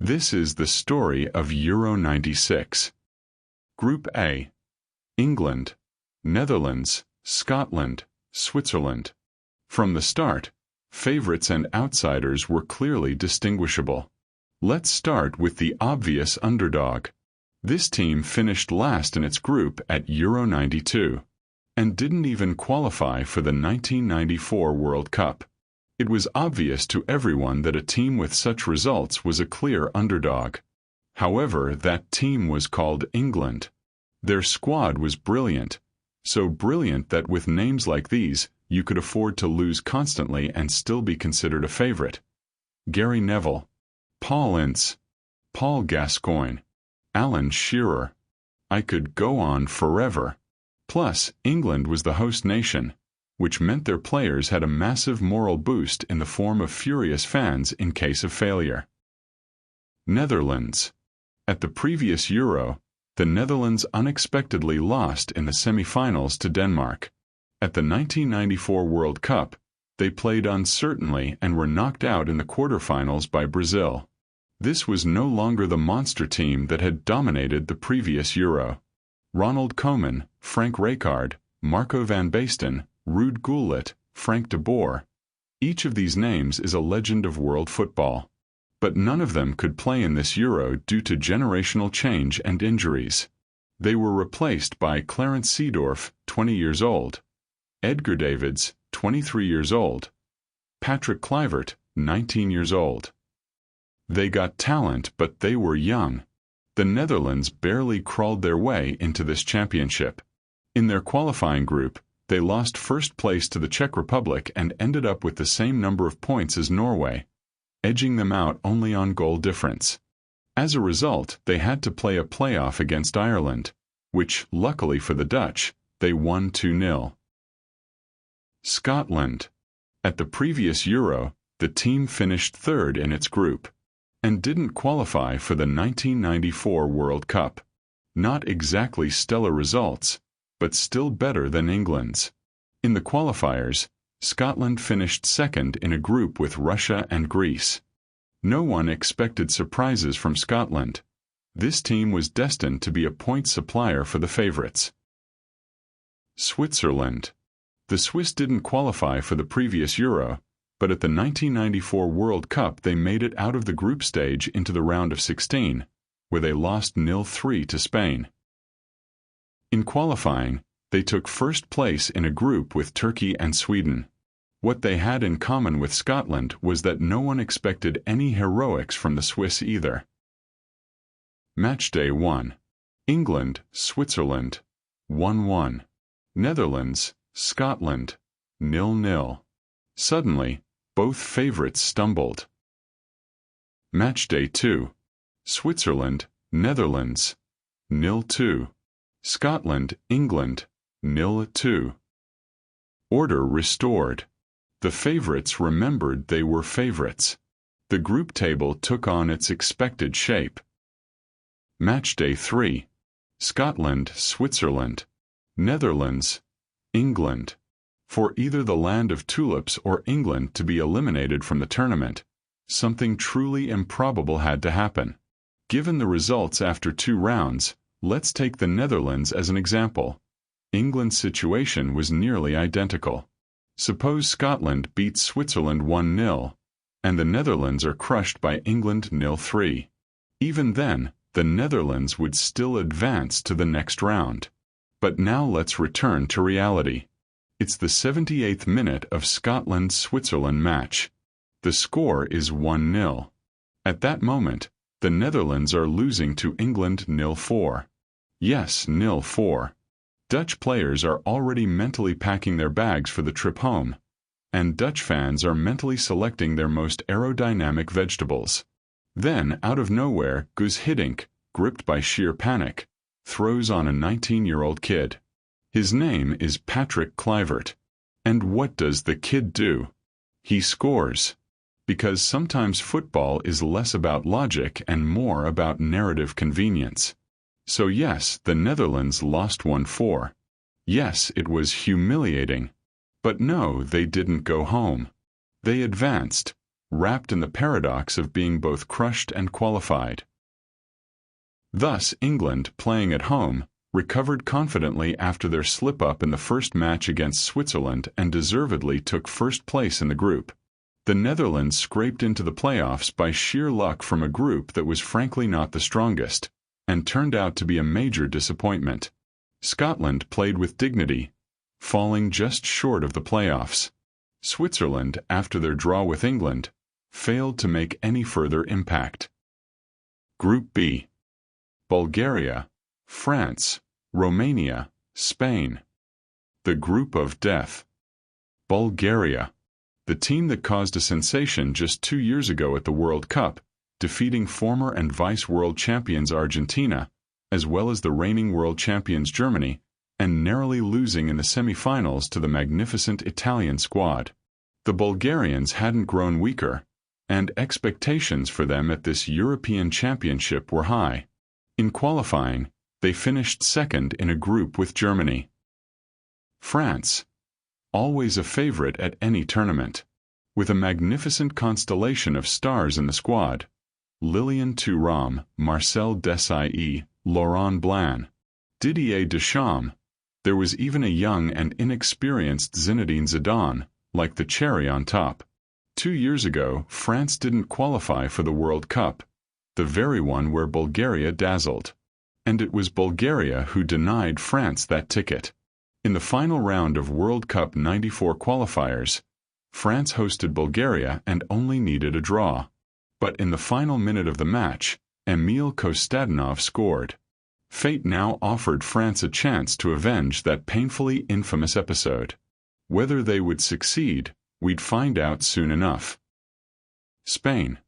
This is the story of Euro 96. Group A: England, Netherlands, Scotland, Switzerland. From the start, favorites and outsiders were clearly distinguishable. Let's start with the obvious underdog. This team finished last in its group at Euro 92, and didn't even qualify for the 1994 World Cup. It was obvious to everyone that a team with such results was a clear underdog. However, that team was called England. Their squad was brilliant, so brilliant that with names like these, you could afford to lose constantly and still be considered a favorite. Gary Neville, Paul Ince, Paul Gascoigne, Alan Shearer. I could go on forever. Plus, England was the host nation, which meant their players had a massive moral boost in the form of furious fans in case of failure. Netherlands. At the previous Euro, the Netherlands unexpectedly lost in the semi-finals to Denmark. At the 1994 World Cup, they played uncertainly and were knocked out in the quarterfinals by Brazil. This was no longer the monster team that had dominated the previous Euro. Ronald Koeman, Frank Rijkaard, Marco van Basten, Ruud Gullit, Frank de Boer. Each of these names is a legend of world football. But none of them could play in this Euro due to generational change and injuries. They were replaced by Clarence Seedorf, 20 years old, Edgar Davids, 23 years old, Patrick Kluivert, 19 years old. They got talent, but they were young. The Netherlands barely crawled their way into this championship. In their qualifying group, they lost first place to the Czech Republic and ended up with the same number of points as Norway, edging them out only on goal difference. As a result, they had to play a playoff against Ireland, which, luckily for the Dutch, they won 2-0. Scotland. At the previous Euro, the team finished third in its group, and didn't qualify for the 1994 World Cup. Not exactly stellar results, but still better than England's. In the qualifiers, Scotland finished second in a group with Russia and Greece. No one expected surprises from Scotland. This team was destined to be a point supplier for the favorites. Switzerland. The Swiss didn't qualify for the previous Euro, but at the 1994 World Cup they made it out of the group stage into the round of 16, where they lost 0-3 to Spain. In qualifying, they took first place in a group with Turkey and Sweden. What they had in common with Scotland was that no one expected any heroics from the Swiss either. Matchday 1. England, Switzerland, 1-1. Netherlands, Scotland, 0-0. Suddenly, both favorites stumbled. Matchday 2. Switzerland, Netherlands, 0-2. Scotland, England, 0-2. Order restored. The favorites remembered they were favorites. The group table took on its expected shape. Matchday 3. Scotland, Switzerland, Netherlands, England. For either the land of tulips or England to be eliminated from the tournament, something truly improbable had to happen. Given the results after 2 rounds, let's take the Netherlands as an example. England's situation was nearly identical. Suppose Scotland beats Switzerland 1-0, and the Netherlands are crushed by England 0-3. Even then, the Netherlands would still advance to the next round. But now let's return to reality. It's the 78th minute of Scotland-Switzerland match. The score is 1-0. At that moment, the Netherlands are losing to England 0-4. Yes, 0-4. Dutch players are already mentally packing their bags for the trip home, and Dutch fans are mentally selecting their most aerodynamic vegetables. Then, out of nowhere, Guus Hiddink, gripped by sheer panic, throws on a 19-year-old kid. His name is Patrick Kluivert. And what does the kid do? He scores. Because sometimes football is less about logic and more about narrative convenience. So yes, the Netherlands lost 1-4. Yes, it was humiliating. But no, they didn't go home. They advanced. wrapped in the paradox of being both crushed and qualified. Thus, England, playing at home, recovered confidently after their slip-up in the first match against Switzerland and deservedly took first place in the group. The Netherlands scraped into the playoffs by sheer luck from a group that was frankly not the strongest, and turned out to be a major disappointment. Scotland played with dignity, falling just short of the playoffs. Switzerland, after their draw with England, failed to make any further impact. Group B: Bulgaria, France, Romania, Spain. The group of death. Bulgaria, the team that caused a sensation just 2 years ago at the World Cup, defeating former and vice-world champions Argentina, as well as the reigning world champions Germany, and narrowly losing in the semi-finals to the magnificent Italian squad. The Bulgarians hadn't grown weaker, and expectations for them at this European Championship were high. In qualifying, they finished second in a group with Germany. France, always a favorite at any tournament, with a magnificent constellation of stars in the squad: Lilian Thuram, Marcel Desailly, Laurent Blanc, Didier Deschamps. There was even a young and inexperienced Zinedine Zidane, like the cherry on top. 2 years ago, France didn't qualify for the World Cup, the very one where Bulgaria dazzled. And it was Bulgaria who denied France that ticket. In the final round of World Cup '94 qualifiers, France hosted Bulgaria and only needed a draw. But in the final minute of the match, Emil Kostadinov scored. Fate now offered France a chance to avenge that painfully infamous episode. Whether they would succeed, we'd find out soon enough. Spain,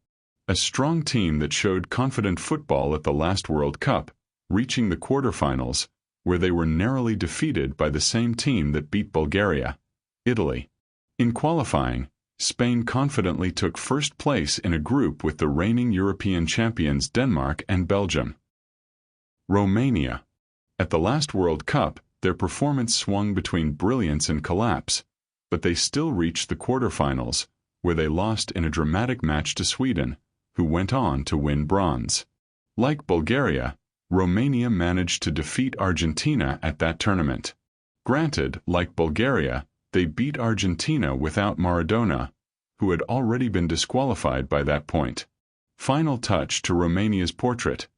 a strong team that showed confident football at the last World Cup, reaching the quarterfinals, where they were narrowly defeated by the same team that beat Bulgaria, Italy. In qualifying, Spain confidently took first place in a group with the reigning European champions Denmark and Belgium. Romania. At the last World Cup, their performance swung between brilliance and collapse, but they still reached the quarterfinals, where they lost in a dramatic match to Sweden, who went on to win bronze. Like Bulgaria, Romania managed to defeat Argentina at that tournament. Granted, like Bulgaria, they beat Argentina without Maradona, who had already been disqualified by that point. Final touch to Romania's portrait.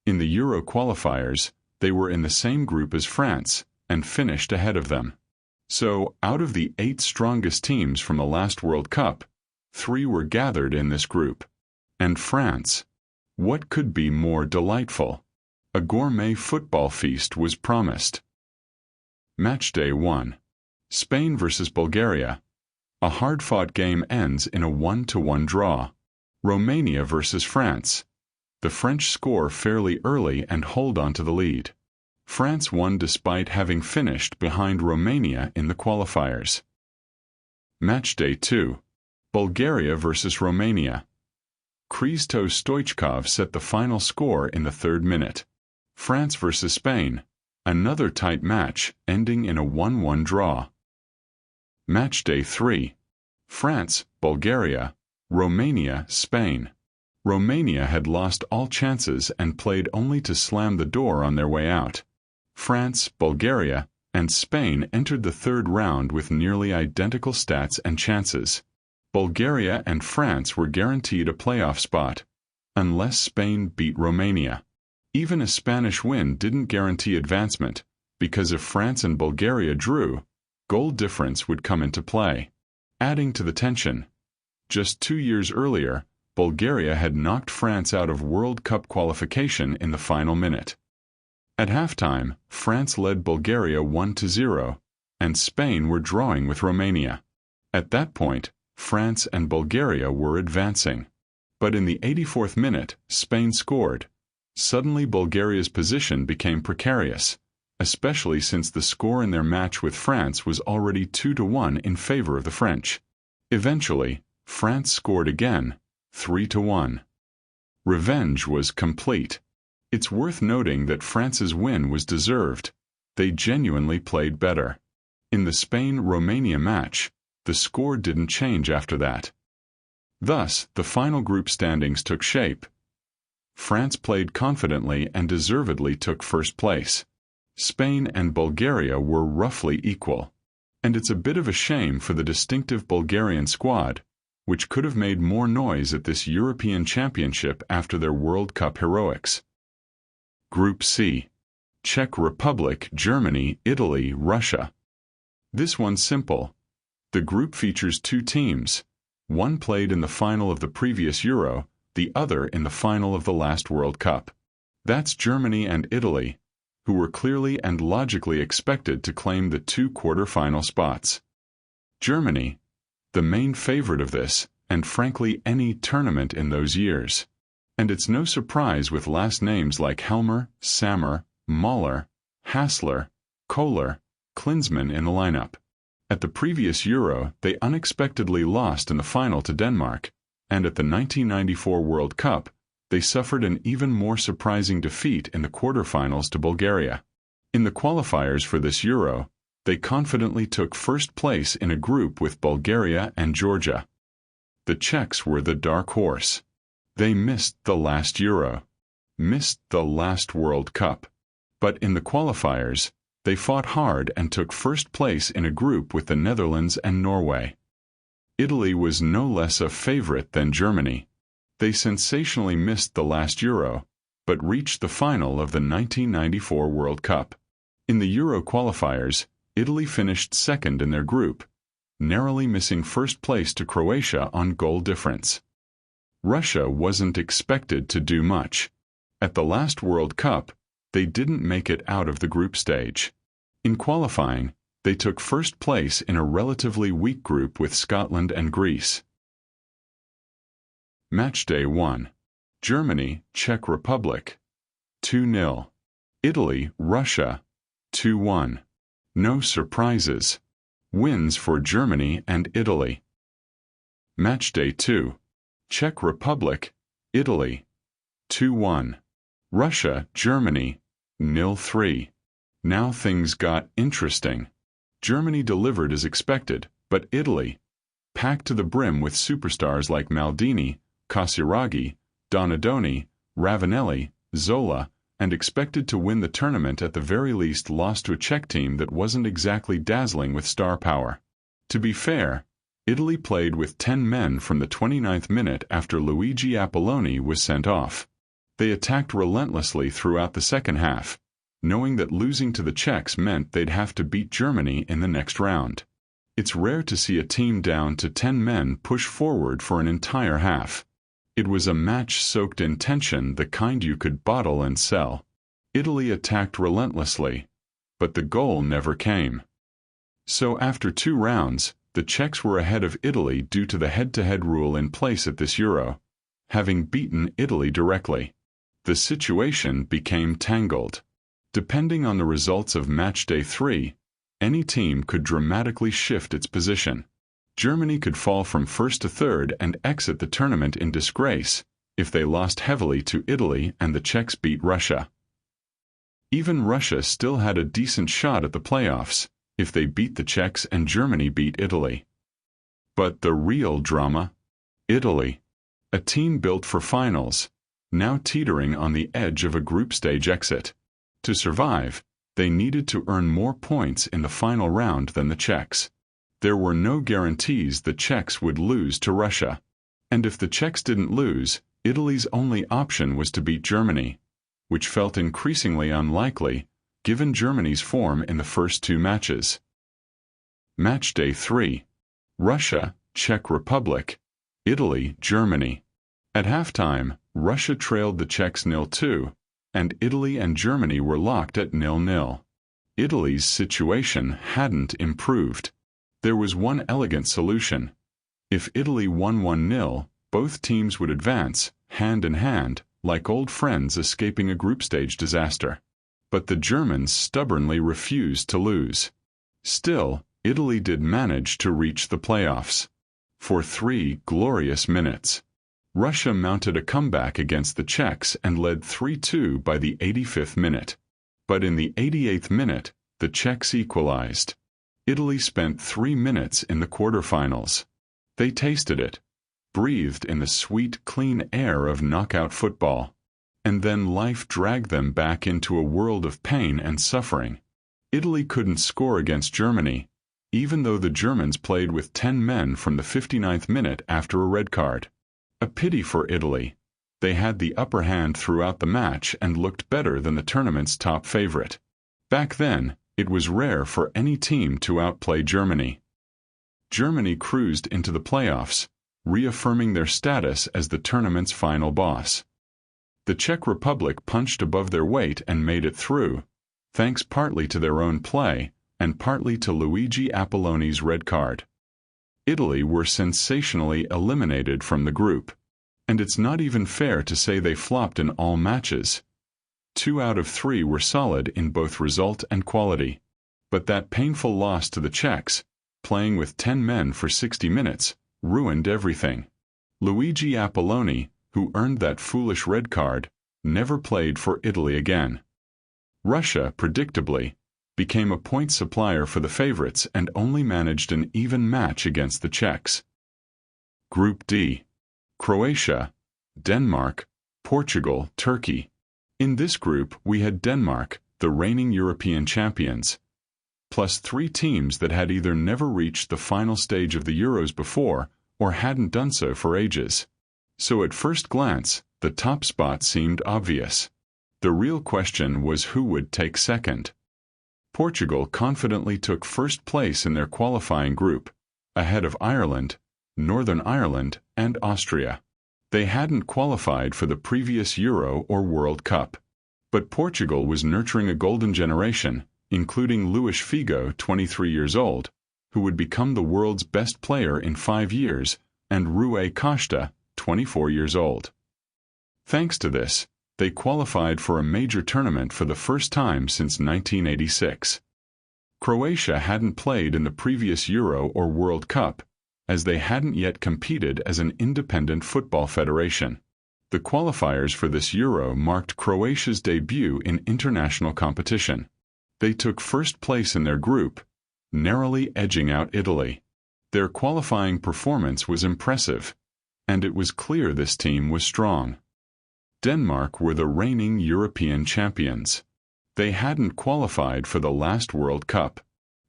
In the Euro qualifiers, they were in the same group as France, and finished ahead of them. So, out of the 8 strongest teams from the last World Cup, 3 were gathered in this group. And France. What could be more delightful? A gourmet football feast was promised. Matchday 1. Spain vs. Bulgaria. A hard-fought game ends in a 1-1 draw. Romania vs. France. The French score fairly early and hold on to the lead. France won despite having finished behind Romania in the qualifiers. Matchday 2. Bulgaria vs. Romania. Hristo Stoichkov set the final score in the 3rd minute. France vs. Spain. Another tight match, ending in a 1-1 draw. Matchday 3. France, Bulgaria, Romania, Spain. Romania had lost all chances and played only to slam the door on their way out. France, Bulgaria, and Spain entered the 3rd round with nearly identical stats and chances. Bulgaria and France were guaranteed a playoff spot, unless Spain beat Romania. Even a Spanish win didn't guarantee advancement, because if France and Bulgaria drew, goal difference would come into play. Adding to the tension, just 2 years earlier, Bulgaria had knocked France out of World Cup qualification in the final minute. At halftime, France led Bulgaria 1-0, and Spain were drawing with Romania. At that point, France and Bulgaria were advancing. But in the 84th minute, Spain scored. Suddenly Bulgaria's position became precarious, especially since the score in their match with France was already 2-1 in favor of the French. Eventually, France scored again, 3-1. Revenge was complete. It's worth noting that France's win was deserved. They genuinely played better. In the Spain-Romania match, the score didn't change after that. Thus, the final group standings took shape. France played confidently and deservedly took first place. Spain and Bulgaria were roughly equal. And it's a bit of a shame for the distinctive Bulgarian squad, which could have made more noise at this European Championship after their World Cup heroics. Group C. Czech Republic, Germany, Italy, Russia. This one's simple. The group features two teams. One played in the final of the previous Euro, the other in the final of the last World Cup. That's Germany and Italy, who were clearly and logically expected to claim the two quarter-final spots. Germany, the main favorite of this, and frankly any tournament in those years. And it's no surprise with last names like Helmer, Sammer, Mahler, Hassler, Kohler, Klinsmann in the lineup. At the previous Euro, they unexpectedly lost in the final to Denmark, and at the 1994 World Cup, they suffered an even more surprising defeat in the quarterfinals to Bulgaria. In the qualifiers for this Euro, they confidently took first place in a group with Bulgaria and Georgia. The Czechs were the dark horse. They missed the last Euro, missed the last World Cup. But in the qualifiers, they fought hard and took first place in a group with the Netherlands and Norway. Italy was no less a favorite than Germany. They sensationally missed the last Euro, but reached the final of the 1994 World Cup. In the Euro qualifiers, Italy finished second in their group, narrowly missing first place to Croatia on goal difference. Russia wasn't expected to do much. At the last World Cup, they didn't make it out of the group stage. In qualifying, they took first place in a relatively weak group with Scotland and Greece. Matchday 1. Germany, Czech Republic, 2-0. Italy, Russia, 2-1. No surprises. Wins for Germany and Italy. Matchday 2. Czech Republic, Italy, 2-1. Russia, Germany, 0-3. Now things got interesting. Germany delivered as expected, but Italy, packed to the brim with superstars like Maldini, Casiraghi, Donadoni, Ravanelli, Zola, and expected to win the tournament at the very least, lost to a Czech team that wasn't exactly dazzling with star power. To be fair, Italy played with 10 men from the 29th minute after Luigi Apolloni was sent off. They attacked relentlessly throughout the second half, knowing that losing to the Czechs meant they'd have to beat Germany in the next round. It's rare to see a team down to 10 men push forward for an entire half. It was a match soaked in tension, the kind you could bottle and sell. Italy attacked relentlessly, but the goal never came. So after 2 rounds, the Czechs were ahead of Italy due to the head-to-head rule in place at this Euro, having beaten Italy directly. The situation became tangled. Depending on the results of Matchday 3, any team could dramatically shift its position. Germany could fall from first to third and exit the tournament in disgrace if they lost heavily to Italy and the Czechs beat Russia. Even Russia still had a decent shot at the playoffs if they beat the Czechs and Germany beat Italy. But the real drama? Italy, a team built for finals, now teetering on the edge of a group stage exit. To survive, they needed to earn more points in the final round than the Czechs. There were no guarantees the Czechs would lose to Russia. And if the Czechs didn't lose, Italy's only option was to beat Germany, which felt increasingly unlikely given Germany's form in the first 2 matches. Matchday 3. Russia, Czech Republic, Italy, Germany. At halftime, Russia trailed the Czechs 0-2, and Italy and Germany were locked at 0-0. Italy's situation hadn't improved. There was one elegant solution. If Italy won 1-0, both teams would advance, hand in hand, like old friends escaping a group stage disaster. But the Germans stubbornly refused to lose. Still, Italy did manage to reach the playoffs. For 3 glorious minutes, Russia mounted a comeback against the Czechs and led 3-2 by the 85th minute. But in the 88th minute, the Czechs equalized. Italy spent 3 minutes in the quarterfinals. They tasted it. breathed in the sweet, clean air of knockout football. And then life dragged them back into a world of pain and suffering. Italy couldn't score against Germany, even though the Germans played with 10 men from the 59th minute after a red card. A pity for Italy. They had the upper hand throughout the match and looked better than the tournament's top favorite. Back then, it was rare for any team to outplay Germany. Germany cruised into the playoffs, reaffirming their status as the tournament's final boss. The Czech Republic punched above their weight and made it through, thanks partly to their own play and partly to Luigi Apolloni's red card. Italy were sensationally eliminated from the group, and it's not even fair to say they flopped in all matches. 2 out of 3 were solid in both result and quality. But that painful loss to the Czechs, playing with 10 men for 60 minutes, ruined everything. Luigi Apolloni, who earned that foolish red card, never played for Italy again. Russia, predictably, became a point supplier for the favorites and only managed an even match against the Czechs. Group D. Croatia, Denmark, Portugal, Turkey. In this group we had Denmark, the reigning European champions, plus 3 teams that had either never reached the final stage of the Euros before or hadn't done so for ages. So at first glance, the top spot seemed obvious. The real question was who would take second. Portugal confidently took first place in their qualifying group, ahead of Ireland, Northern Ireland, and Austria. They hadn't qualified for the previous Euro or World Cup. But Portugal was nurturing a golden generation, including Luis Figo, 23 years old, who would become the world's best player in 5 years, and Rui Costa, 24 years old. Thanks to this, they qualified for a major tournament for the first time since 1986. Croatia hadn't played in the previous Euro or World Cup, as they hadn't yet competed as an independent football federation. The qualifiers for this Euro marked Croatia's debut in international competition. They took first place in their group, narrowly edging out Italy. Their qualifying performance was impressive, and it was clear this team was strong. Denmark were the reigning European champions. They hadn't qualified for the last World Cup.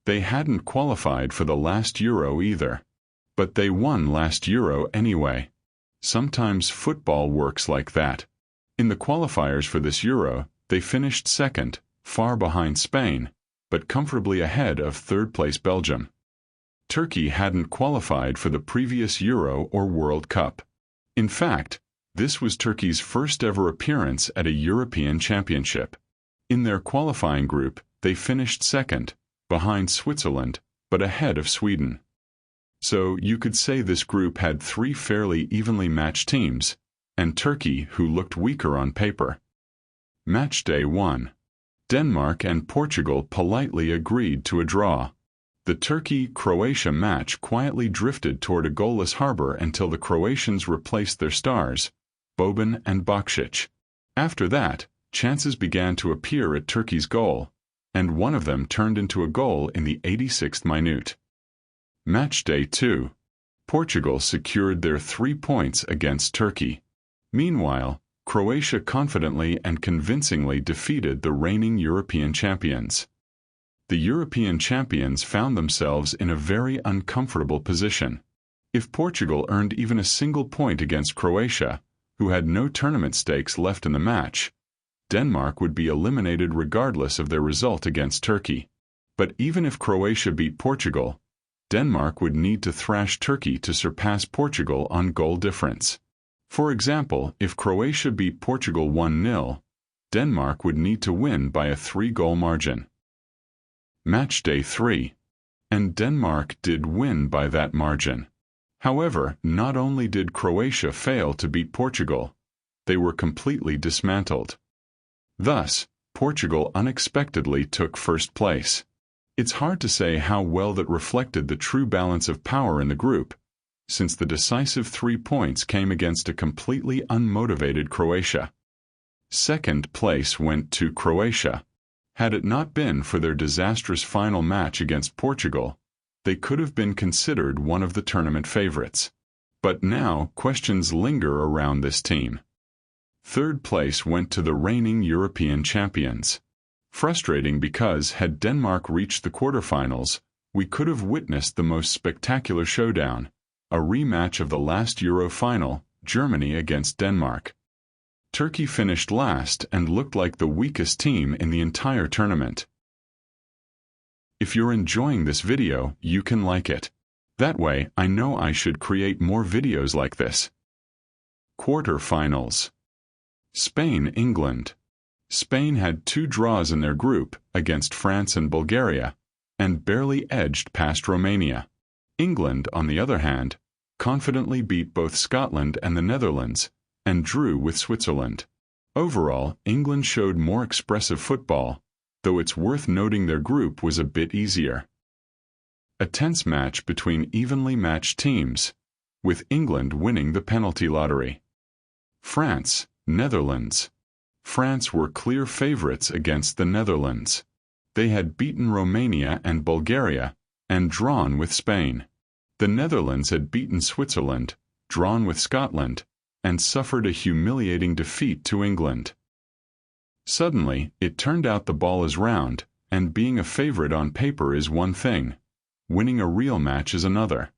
They hadn't qualified for the last Euro either. But they won last Euro anyway. Sometimes football works like that. In the qualifiers for this Euro, they finished second, far behind Spain, but comfortably ahead of third-place Belgium. Turkey hadn't qualified for the previous Euro or World Cup. In fact, this was Turkey's first ever appearance at a European championship. In their qualifying group, they finished second, behind Switzerland, but ahead of Sweden. So you could say this group had 3 fairly evenly matched teams, and Turkey, who looked weaker on paper. Match Day 1. Denmark and Portugal politely agreed to a draw. The Turkey-Croatia match quietly drifted toward a goalless harbor until the Croatians replaced their stars, Boban and Bakšić. After that, chances began to appear at Turkey's goal, and one of them turned into a goal in the 86th minute. Match Day 2. Portugal secured their 3 points against Turkey. Meanwhile, Croatia confidently and convincingly defeated the reigning European champions. The European champions found themselves in a very uncomfortable position. If Portugal earned even a single point against Croatia, who had no tournament stakes left in the match, Denmark would be eliminated regardless of their result against Turkey. But even if Croatia beat Portugal, Denmark would need to thrash Turkey to surpass Portugal on goal difference. For example, if Croatia beat Portugal 1-0, Denmark would need to win by a 3-goal margin. Match Day 3. And Denmark did win by that margin. However, not only did Croatia fail to beat Portugal, they were completely dismantled. Thus, Portugal unexpectedly took first place. It's hard to say how well that reflected the true balance of power in the group, since the decisive 3 points came against a completely unmotivated Croatia. Second place went to Croatia. Had it not been for their disastrous final match against Portugal, they could have been considered one of the tournament favorites. But now questions linger around this team. Third place went to the reigning European champions. Frustrating because had Denmark reached the quarterfinals, we could have witnessed the most spectacular showdown, a rematch of the last Euro final, Germany against Denmark. Turkey finished last and looked like the weakest team in the entire tournament. If you're enjoying this video, you can like it. That way, I know I should create more videos like this. Quarterfinals. Spain, England. Spain had 2 draws in their group against France and Bulgaria, and barely edged past Romania. England, on the other hand, confidently beat both Scotland and the Netherlands, and drew with Switzerland. Overall, England showed more expressive football, though it's worth noting their group was a bit easier. A tense match between evenly matched teams, with England winning the penalty lottery. France, Netherlands. France were clear favorites against the Netherlands. They had beaten Romania and Bulgaria, and drawn with Spain. The Netherlands had beaten Switzerland, drawn with Scotland, and suffered a humiliating defeat to England. Suddenly, it turned out the ball is round, and being a favorite on paper is one thing. Winning a real match is another.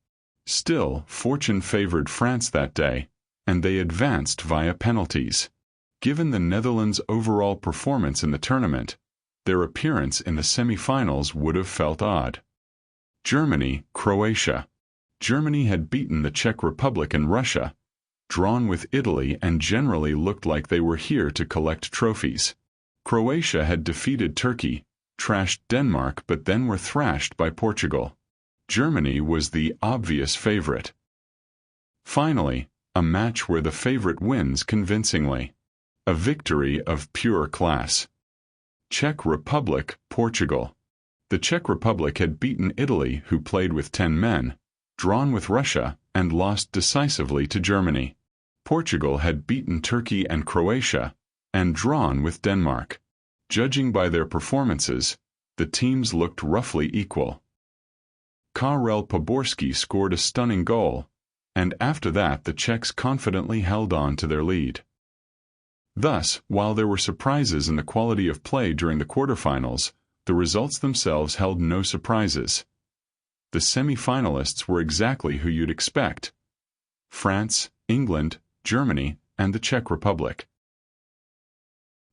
Still, fortune favored France that day, and they advanced via penalties. Given the Netherlands' overall performance in the tournament, their appearance in the semi-finals would have felt odd. Germany, Croatia. Germany had beaten the Czech Republic and Russia, drawn with Italy, and generally looked like they were here to collect trophies. Croatia had defeated Turkey, trashed Denmark, but then were thrashed by Portugal. Germany was the obvious favorite. Finally, a match where the favorite wins convincingly. A victory of pure class. Czech Republic, Portugal. The Czech Republic had beaten Italy, who played with 10 men, drawn with Russia, and lost decisively to Germany. Portugal had beaten Turkey and Croatia, and drawn with Denmark. Judging by their performances, the teams looked roughly equal. Karel Poborský scored a stunning goal, and after that the Czechs confidently held on to their lead. Thus, while there were surprises in the quality of play during the quarterfinals, the results themselves held no surprises. The semi-finalists were exactly who you'd expect: France, England, Germany, and the Czech Republic.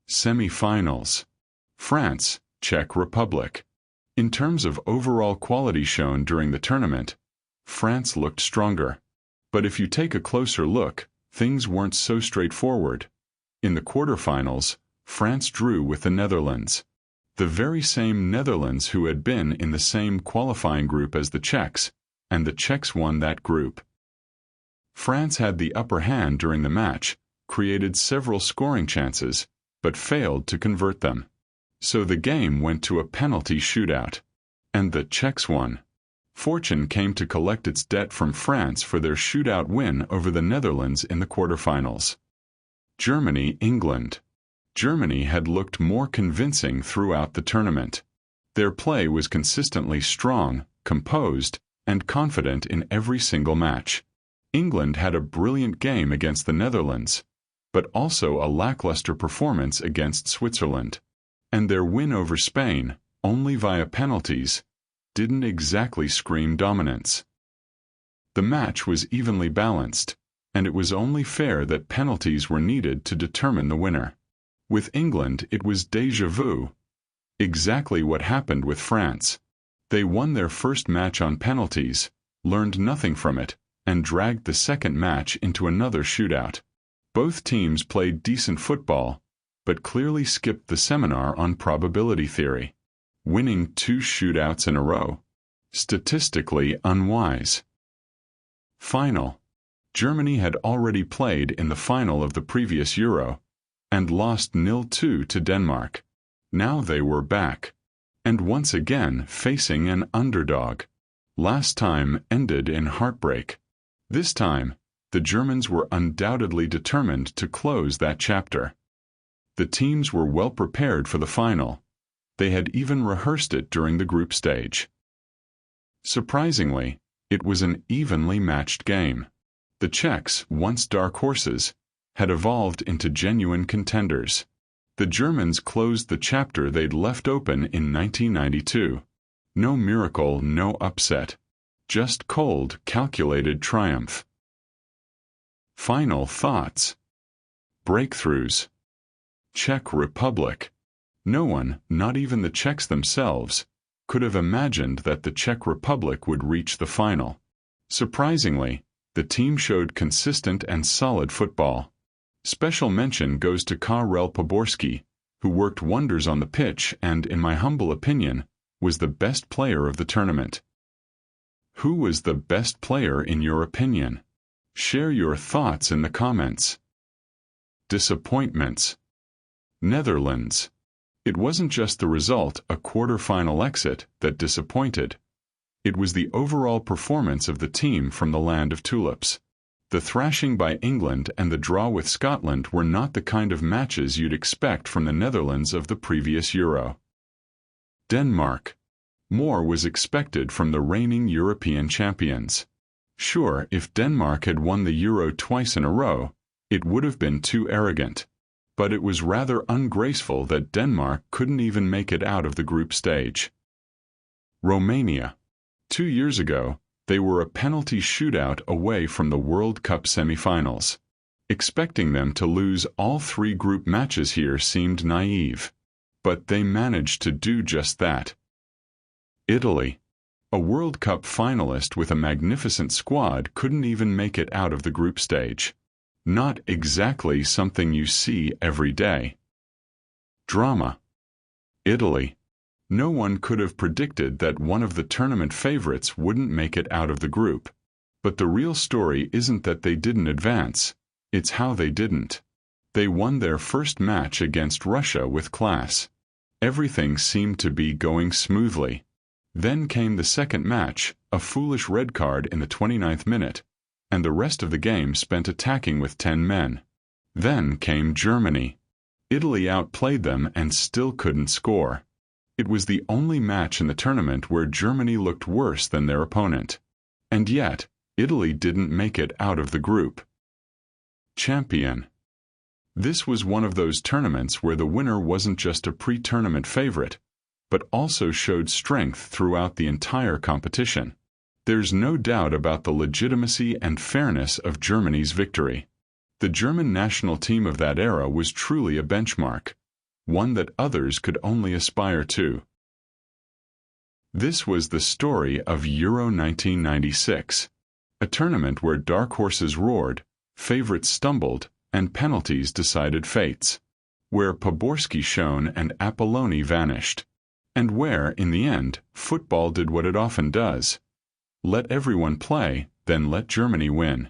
Semi-finals. France, Czech Republic. In terms of overall quality shown during the tournament, France looked stronger. But if you take a closer look, things weren't so straightforward. In the quarterfinals, France drew with the Netherlands. The very same Netherlands who had been in the same qualifying group as the Czechs, and the Czechs won that group. France had the upper hand during the match, created several scoring chances, but failed to convert them. So the game went to a penalty shootout. And the Czechs won. Fortune came to collect its debt from France for their shootout win over the Netherlands in the quarterfinals. Germany, England. Germany had looked more convincing throughout the tournament. Their play was consistently strong, composed, and confident in every single match. England had a brilliant game against the Netherlands, but also a lackluster performance against Switzerland. And their win over Spain, only via penalties, didn't exactly scream dominance. The match was evenly balanced, and it was only fair that penalties were needed to determine the winner. With England, it was déjà vu. Exactly what happened with France. They won their first match on penalties, learned nothing from it, and dragged the second match into another shootout. Both teams played decent football, but clearly skipped the seminar on probability theory. Winning 2 shootouts in a row. Statistically unwise. Final. Germany had already played in the final of the previous Euro, and lost 0-2 to Denmark. Now they were back, and once again facing an underdog. Last time ended in heartbreak. This time, the Germans were undoubtedly determined to close that chapter. The teams were well prepared for the final. They had even rehearsed it during the group stage. Surprisingly, it was an evenly matched game. The Czechs, once dark horses, had evolved into genuine contenders. The Germans closed the chapter they'd left open in 1992. No miracle, no upset. Just cold, calculated triumph. Final thoughts. Breakthroughs. Czech Republic. No one, not even the Czechs themselves, could have imagined that the Czech Republic would reach the final. Surprisingly, the team showed consistent and solid football. Special mention goes to Karel Poborský, who worked wonders on the pitch and, in my humble opinion, was the best player of the tournament. Who was the best player in your opinion? Share your thoughts in the comments. Disappointments. Netherlands. It wasn't just the result, a quarter-final exit, that disappointed. It was the overall performance of the team from the land of tulips. The thrashing by England and the draw with Scotland were not the kind of matches you'd expect from the Netherlands of the previous Euro. Denmark. More was expected from the reigning European champions. Sure, if Denmark had won the Euro twice in a row, it would have been too arrogant. But it was rather ungraceful that Denmark couldn't even make it out of the group stage. Romania. 2 years ago, they were a penalty shootout away from the World Cup semifinals. Expecting them to lose all 3 group matches here seemed naive. But they managed to do just that. Italy. A World Cup finalist with a magnificent squad couldn't even make it out of the group stage. Not exactly something you see every day. Drama. Italy. No one could have predicted that one of the tournament favorites wouldn't make it out of the group. But the real story isn't that they didn't advance, it's how they didn't. They won their first match against Russia with class. Everything seemed to be going smoothly. Then came the second match, a foolish red card in the 29th minute, and the rest of the game spent attacking with 10 men. Then came Germany. Italy outplayed them and still couldn't score. It was the only match in the tournament where Germany looked worse than their opponent. And yet, Italy didn't make it out of the group. Champion. This was one of those tournaments where the winner wasn't just a pre-tournament favorite, but also showed strength throughout the entire competition. There's no doubt about the legitimacy and fairness of Germany's victory. The German national team of that era was truly a benchmark, one that others could only aspire to. This was the story of Euro 1996, a tournament where dark horses roared, favorites stumbled, and penalties decided fates, where Poborský shone and Apolloni vanished, and where, in the end, football did what it often does. Let everyone play, then let Germany win.